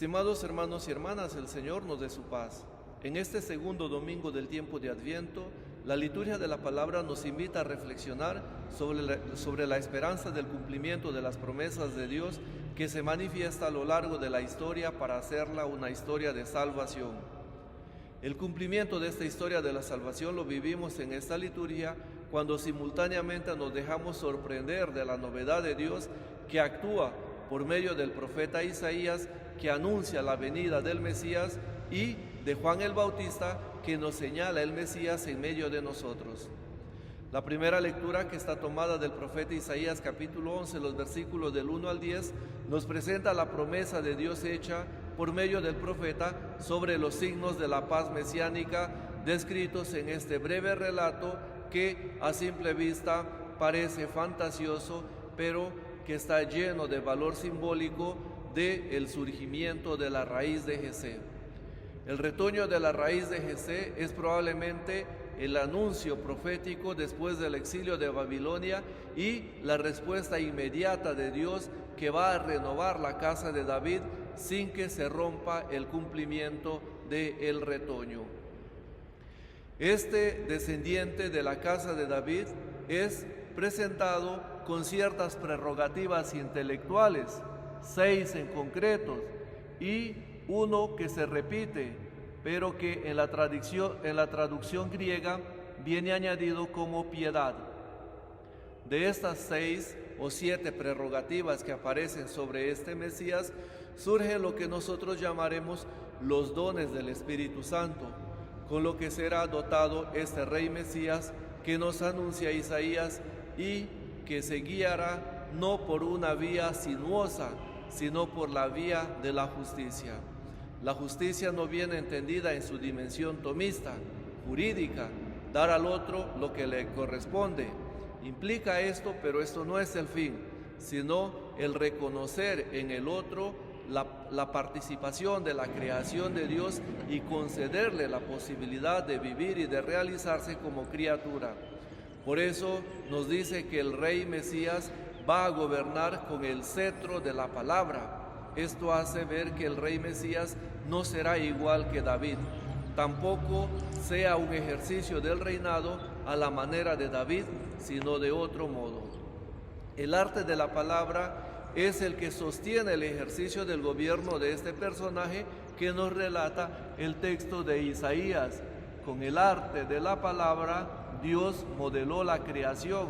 Estimados hermanos y hermanas, el Señor nos dé su paz. En este segundo domingo del tiempo de Adviento, la liturgia de la palabra nos invita a reflexionar sobre la esperanza del cumplimiento de las promesas de Dios que se manifiesta a lo largo de la historia para hacerla una historia de salvación. El cumplimiento de esta historia de la salvación lo vivimos en esta liturgia cuando simultáneamente nos dejamos sorprender de la novedad de Dios que actúa por medio del profeta Isaías, que anuncia la venida del Mesías, y de Juan el Bautista, que nos señala el Mesías en medio de nosotros. La primera lectura, que está tomada del profeta Isaías capítulo 11, los versículos del 1 al 10, nos presenta la promesa de Dios hecha por medio del profeta sobre los signos de la paz mesiánica descritos en este breve relato que a simple vista parece fantasioso, pero que está lleno de valor simbólico del surgimiento de la raíz de Jesé. El retoño de la raíz de Jesé es probablemente el anuncio profético después del exilio de Babilonia y la respuesta inmediata de Dios que va a renovar la casa de David sin que se rompa el cumplimiento del retoño. Este descendiente de la casa de David es presentado con ciertas prerrogativas intelectuales, 6 en concreto, y uno que se repite, pero que en la traducción griega viene añadido como piedad. De estas 6 o 7 prerrogativas que aparecen sobre este Mesías, surge lo que nosotros llamaremos los dones del Espíritu Santo, con lo que será dotado este Rey Mesías que nos anuncia Isaías y que se guiará no por una vía sinuosa, sino por la vía de la justicia. La justicia no viene entendida en su dimensión tomista, jurídica, dar al otro lo que le corresponde. Implica esto, pero esto no es el fin, sino el reconocer en el otro la participación de la creación de Dios y concederle la posibilidad de vivir y de realizarse como criatura. Por eso nos dice que el Rey Mesías va a gobernar con el cetro de la palabra. Esto hace ver que el Rey Mesías no será igual que David, tampoco sea un ejercicio del reinado a la manera de David, sino de otro modo. El arte de la palabra es el que sostiene el ejercicio del gobierno de este personaje que nos relata el texto de Isaías. Con el arte de la palabra, Dios modeló la creación,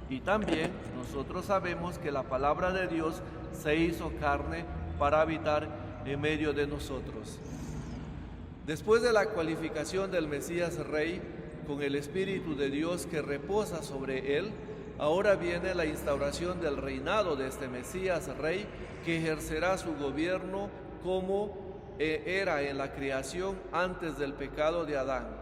y también nosotros sabemos que la palabra de Dios se hizo carne para habitar en medio de nosotros. Después de la cualificación del Mesías Rey, con el Espíritu de Dios que reposa sobre él, ahora viene la instauración del reinado de este Mesías Rey, que ejercerá su gobierno como era en la creación antes del pecado de Adán.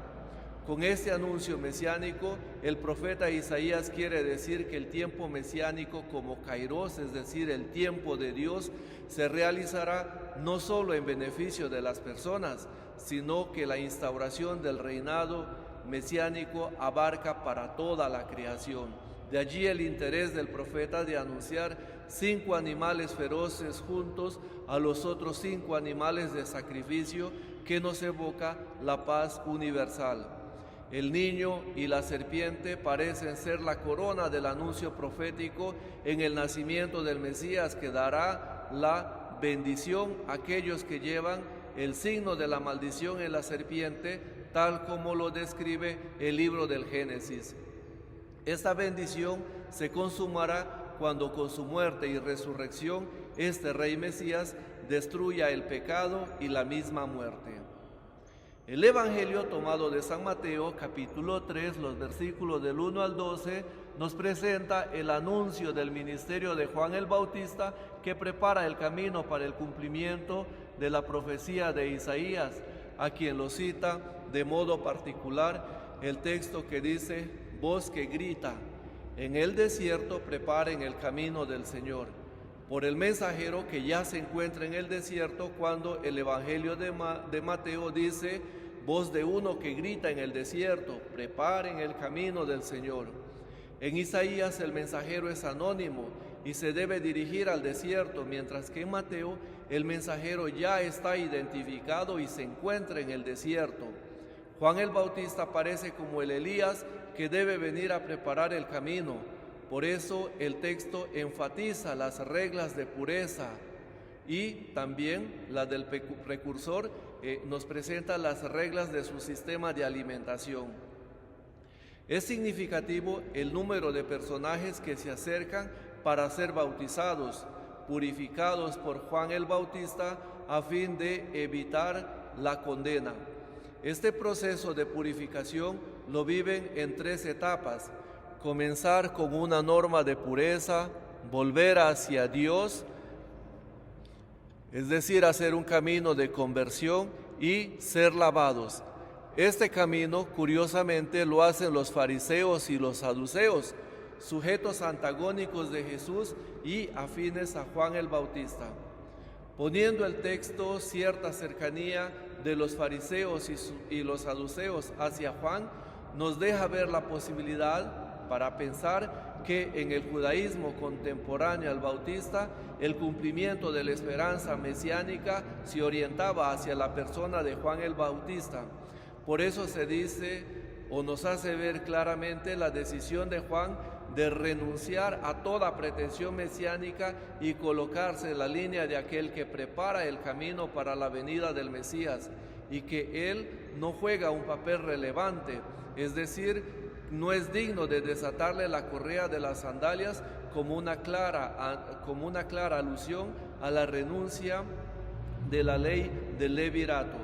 Con este anuncio mesiánico, el profeta Isaías quiere decir que el tiempo mesiánico como Kairos, es decir, el tiempo de Dios, se realizará no solo en beneficio de las personas, sino que la instauración del reinado mesiánico abarca para toda la creación. De allí el interés del profeta de anunciar 5 animales feroces juntos a los otros 5 animales de sacrificio que nos evoca la paz universal. El niño y la serpiente parecen ser la corona del anuncio profético en el nacimiento del Mesías, que dará la bendición a aquellos que llevan el signo de la maldición en la serpiente, tal como lo describe el libro del Génesis. Esta bendición se consumará cuando con su muerte y resurrección este Rey Mesías destruya el pecado y la misma muerte. El Evangelio tomado de San Mateo, capítulo 3, los versículos del 1 al 12, nos presenta el anuncio del ministerio de Juan el Bautista, que prepara el camino para el cumplimiento de la profecía de Isaías, a quien lo cita de modo particular el texto que dice: voz que grita, en el desierto preparen el camino del Señor. Por el mensajero que ya se encuentra en el desierto, cuando el Evangelio de Mateo dice: voz de uno que grita en el desierto, preparen el camino del Señor. En Isaías el mensajero es anónimo y se debe dirigir al desierto, mientras que en Mateo el mensajero ya está identificado y se encuentra en el desierto. Juan el Bautista aparece como el Elías que debe venir a preparar el camino. Por eso el texto enfatiza las reglas de pureza y también la del precursor nos presenta las reglas de su sistema de alimentación. Es significativo el número de personajes que se acercan para ser bautizados, purificados por Juan el Bautista a fin de evitar la condena. Este proceso de purificación lo viven en 3 etapas: comenzar con una norma de pureza, volver hacia Dios, es decir, hacer un camino de conversión y ser lavados. Este camino, curiosamente, lo hacen los fariseos y los saduceos, sujetos antagónicos de Jesús y afines a Juan el Bautista. Poniendo el texto cierta cercanía de los fariseos y los saduceos hacia Juan, nos deja ver la posibilidad para pensar que en el judaísmo contemporáneo al Bautista, el cumplimiento de la esperanza mesiánica se orientaba hacia la persona de Juan el Bautista. Por eso se dice o nos hace ver claramente la decisión de Juan de renunciar a toda pretensión mesiánica y colocarse en la línea de aquel que prepara el camino para la venida del Mesías, y que él no juega un papel relevante, es decir, no es digno de desatarle la correa de las sandalias como una clara alusión a la renuncia de la ley del levirato.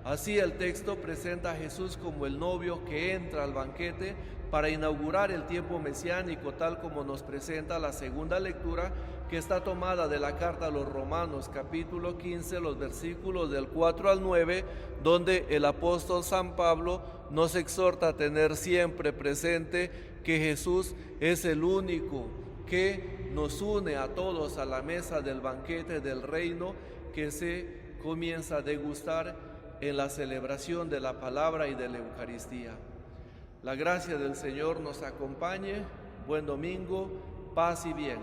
Así el texto presenta a Jesús como el novio que entra al banquete para inaugurar el tiempo mesiánico, tal como nos presenta la segunda lectura, que está tomada de la carta a los Romanos, capítulo 15, los versículos del 4 al 9, donde el apóstol San Pablo nos exhorta a tener siempre presente que Jesús es el único que nos une a todos a la mesa del banquete del reino que se comienza a degustar en la celebración de la palabra y de la Eucaristía. La gracia del Señor nos acompañe. Buen domingo, paz y bien.